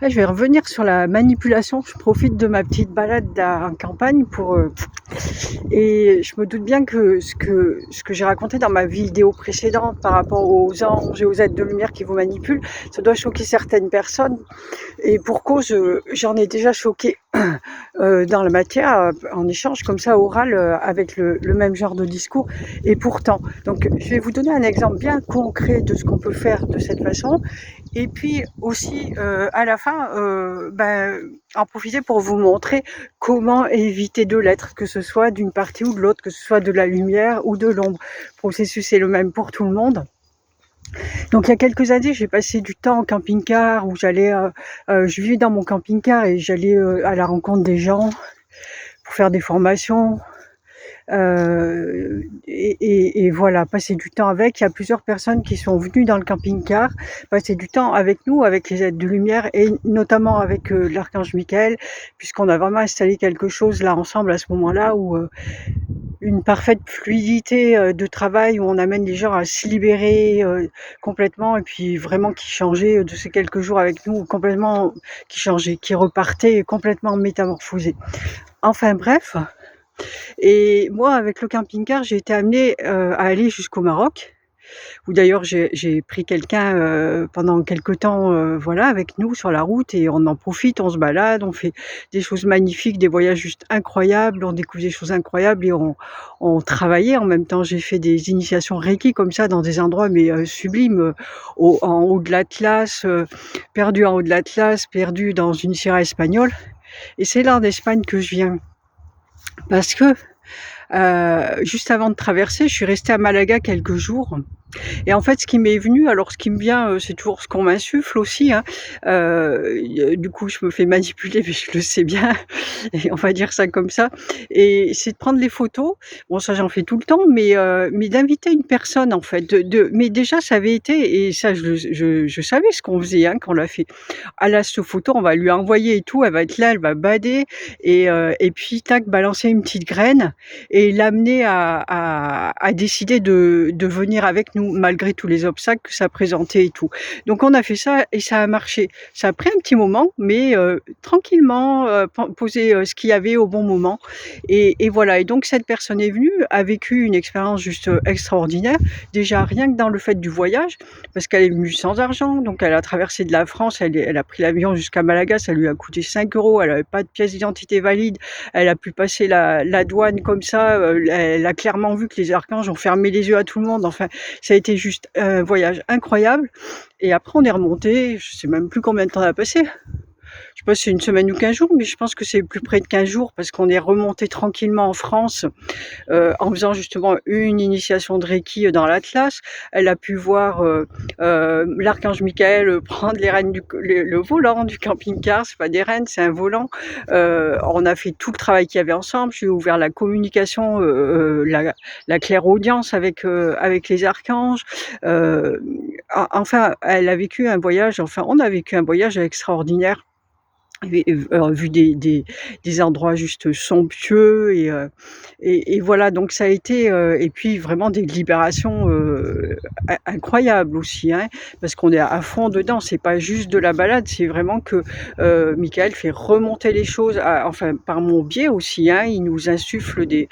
Là, je vais revenir sur la manipulation. Je profite de ma petite balade en campagne et je me doute bien que ce que j'ai raconté dans ma vidéo précédente par rapport aux anges et aux êtres de lumière qui vous manipulent, ça doit choquer certaines personnes. Et pour cause, j'en ai déjà choqué dans la matière, en échange comme ça oral, avec le même genre de discours. Et pourtant, donc je vais vous donner un exemple bien concret de ce qu'on peut faire de cette façon. Et puis aussi, à la fin, en profiter pour vous montrer comment éviter de l'être, que ce soit d'une partie ou de l'autre, que ce soit de la lumière ou de l'ombre. Le processus est le même pour tout le monde. Donc il y a quelques années, j'ai passé du temps en camping-car où je vivais dans mon camping-car et j'allais à la rencontre des gens pour faire des formations. Et voilà, passer du temps avec. Il y a plusieurs personnes qui sont venues dans le camping-car, passer du temps avec nous, avec les êtres de lumière et notamment avec l'archange Michael, puisqu'on a vraiment installé quelque chose là ensemble à ce moment-là où une parfaite fluidité de travail où on amène les gens à se libérer complètement et puis vraiment qui changeaient de ces quelques jours avec nous, complètement qui changeaient, qui repartaient complètement métamorphosés. Enfin bref, et moi avec le camping-car, j'ai été amenée à aller jusqu'au Maroc, où d'ailleurs j'ai pris quelqu'un pendant quelque temps, voilà, avec nous sur la route et on en profite, on se balade, on fait des choses magnifiques, des voyages juste incroyables, on découvre des choses incroyables et on travaillait en même temps. J'ai fait des initiations Reiki comme ça dans des endroits mais sublimes, en haut de l'Atlas, perdu en haut de l'Atlas, perdu dans une sierra espagnole et c'est là en Espagne que je viens parce que, juste avant de traverser, je suis restée à Malaga quelques jours. Et en fait, ce qui m'est venu, alors ce qui me vient, c'est toujours ce qu'on m'insuffle aussi, hein, du coup, je me fais manipuler, mais je le sais bien et on va dire ça comme ça et c'est de prendre les photos. Bon ça, j'en fais tout le temps, mais d'inviter une personne, en fait, mais déjà, ça avait été et ça, je savais ce qu'on faisait, hein, quand on l'a fait. Ah là, cette photo, on va lui envoyer et tout, elle va être là, elle va bader et puis tac, balancer une petite graine et l'amener à décider de venir avec nous malgré tous les obstacles que ça présentait et tout. Donc on a fait ça et ça a marché. Ça a pris un petit moment, mais tranquillement, poser ce qu'il y avait au bon moment et voilà et donc cette personne est venue, a vécu une expérience juste extraordinaire. Déjà rien que dans le fait du voyage, parce qu'elle est venue sans argent, donc elle a traversé de la France, elle a pris l'avion jusqu'à Malaga, ça lui a coûté 5 €, elle avait pas de pièce d'identité valide, elle a pu passer la douane comme ça, elle a clairement vu que les archanges ont fermé les yeux à tout le monde, enfin, ça a été juste un voyage incroyable et après on est remonté, je sais même plus combien de temps on a passé. Je sais pas si c'est une semaine ou 15 jours, mais je pense que c'est plus près de 15 jours parce qu'on est remonté tranquillement en France en faisant justement une initiation de Reiki dans l'Atlas. Elle a pu voir l'archange Michael prendre les rênes le volant du camping-car. C'est pas des rênes, c'est un volant. On a fait tout le travail qu'il y avait ensemble. J'ai ouvert la communication, la clairaudience avec les archanges. Enfin, elle a vécu un voyage. Enfin, on a vécu un voyage extraordinaire. Vu des endroits juste somptueux et voilà donc ça a été, et puis vraiment des libérations, incroyables aussi, hein, parce qu'on est à fond dedans. C'est pas juste de la balade, c'est vraiment que, Michael fait remonter les choses enfin par mon biais aussi, hein. Il nous insuffle des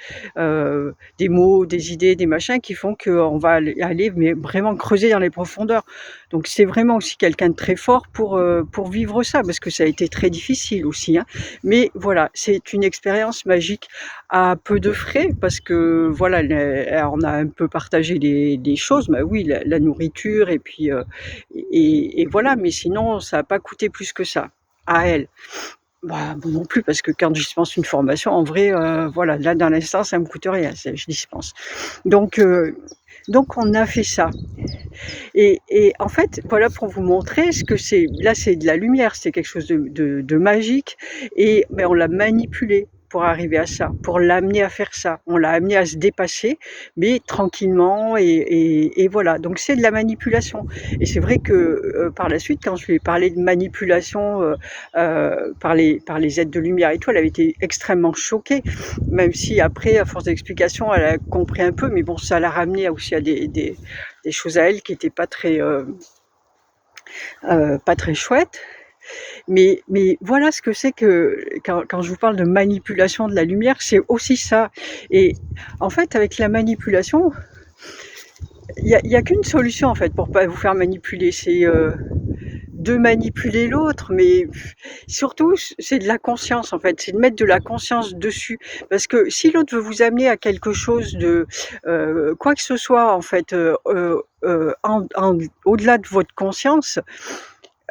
mots, des idées, des machins qui font qu'on va aller mais vraiment creuser dans les profondeurs. Donc c'est vraiment aussi quelqu'un de très fort pour vivre ça, parce que ça a été très difficile aussi, hein. Mais voilà, c'est une expérience magique à peu de frais, parce que voilà, on a un peu partagé des choses, bah oui, la nourriture et puis et voilà, mais sinon ça n'a pas coûté plus que ça à elle. Bah, moi non plus, parce que quand je dispense une formation, en vrai, voilà, là dans l'instant, ça me coûte rien, je dispense. Donc, donc on a fait ça. Et en fait, voilà pour vous montrer ce que c'est. Là, c'est de la lumière, c'est quelque chose de magique mais on l'a manipulé pour arriver à ça, pour l'amener à faire ça. On l'a amené à se dépasser, mais tranquillement et voilà. Donc c'est de la manipulation et c'est vrai que, par la suite, quand je lui ai parlé de manipulation, par les êtres de lumière et tout, elle avait été extrêmement choquée, même si après, à force d'explication, elle a compris un peu, mais bon, ça l'a ramené aussi à des choses à elle qui étaient pas très chouettes. Mais voilà ce que c'est que quand je vous parle de manipulation de la lumière, c'est aussi ça. Et en fait, avec la manipulation, il y a qu'une solution en fait pour pas vous faire manipuler, c'est de manipuler l'autre, mais surtout c'est de la conscience en fait, c'est de mettre de la conscience dessus. Parce que si l'autre veut vous amener à quelque chose de quoi que ce soit en fait, au-delà de votre conscience,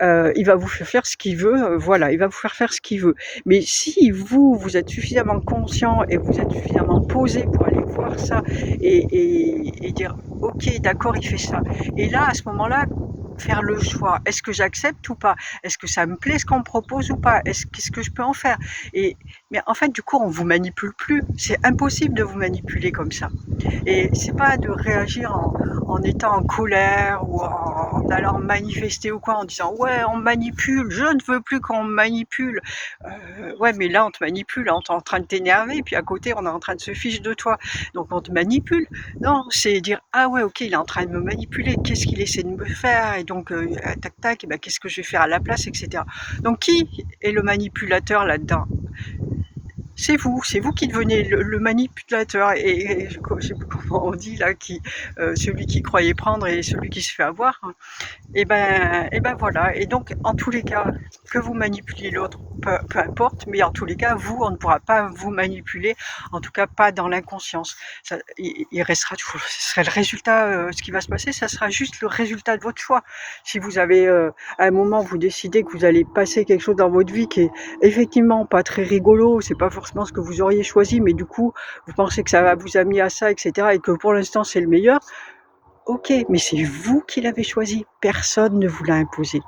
il va vous faire ce qu'il veut, voilà, il va vous faire ce qu'il veut. Mais si vous êtes suffisamment conscient et vous êtes suffisamment posé pour aller voir ça et dire: «OK, d'accord, il fait ça» et là, à ce moment-là, faire le choix. Est-ce que j'accepte ou pas? Est-ce que ça me plaît ce qu'on me propose ou pas? Qu'est-ce que je peux en faire? Mais en fait, du coup, on vous manipule plus. C'est impossible de vous manipuler comme ça. Et c'est pas de réagir en étant en colère ou en allant manifester ou quoi, en disant ouais on me manipule, je ne veux plus qu'on me manipule. Ouais mais là on te manipule, là on est en train de t'énerver, puis à côté on est en train de se fiche de toi, donc on te manipule. Non, c'est dire ah ouais ok il est en train de me manipuler, qu'est-ce qu'il essaie de me faire, et donc tac tac, et ben, qu'est-ce que je vais faire à la place, etc. Donc qui est le manipulateur là-dedans? C'est vous qui devenez le manipulateur, et je sais plus comment on dit là, celui qui croyait prendre et celui qui se fait avoir. Et ben voilà. Et donc en tous les cas, que vous manipuliez l'autre, peu importe, mais en tous les cas, vous, on ne pourra pas vous manipuler, en tout cas pas dans l'inconscience. Il restera toujours, ce serait le résultat, ce qui va se passer, ça sera juste le résultat de votre choix. Si vous avez, à un moment, vous décidez que vous allez passer quelque chose dans votre vie qui est effectivement pas très rigolo, c'est pas forcément ce que vous auriez choisi, mais du coup, vous pensez que ça va vous amener à ça, etc., et que pour l'instant c'est le meilleur, ok, mais c'est vous qui l'avez choisi, personne ne vous l'a imposé.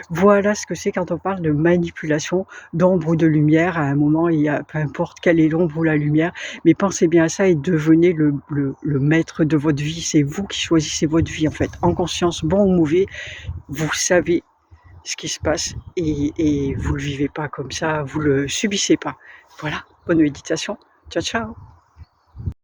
Voilà ce que c'est quand on parle de manipulation d'ombre ou de lumière. À un moment, il y a peu importe quelle est l'ombre ou la lumière, mais pensez bien à ça et devenez le maître de votre vie. C'est vous qui choisissez votre vie en fait, en conscience, bon ou mauvais, vous savez ce qui se passe, et vous le vivez pas comme ça, vous le subissez pas. Voilà, bonne méditation. Ciao ciao.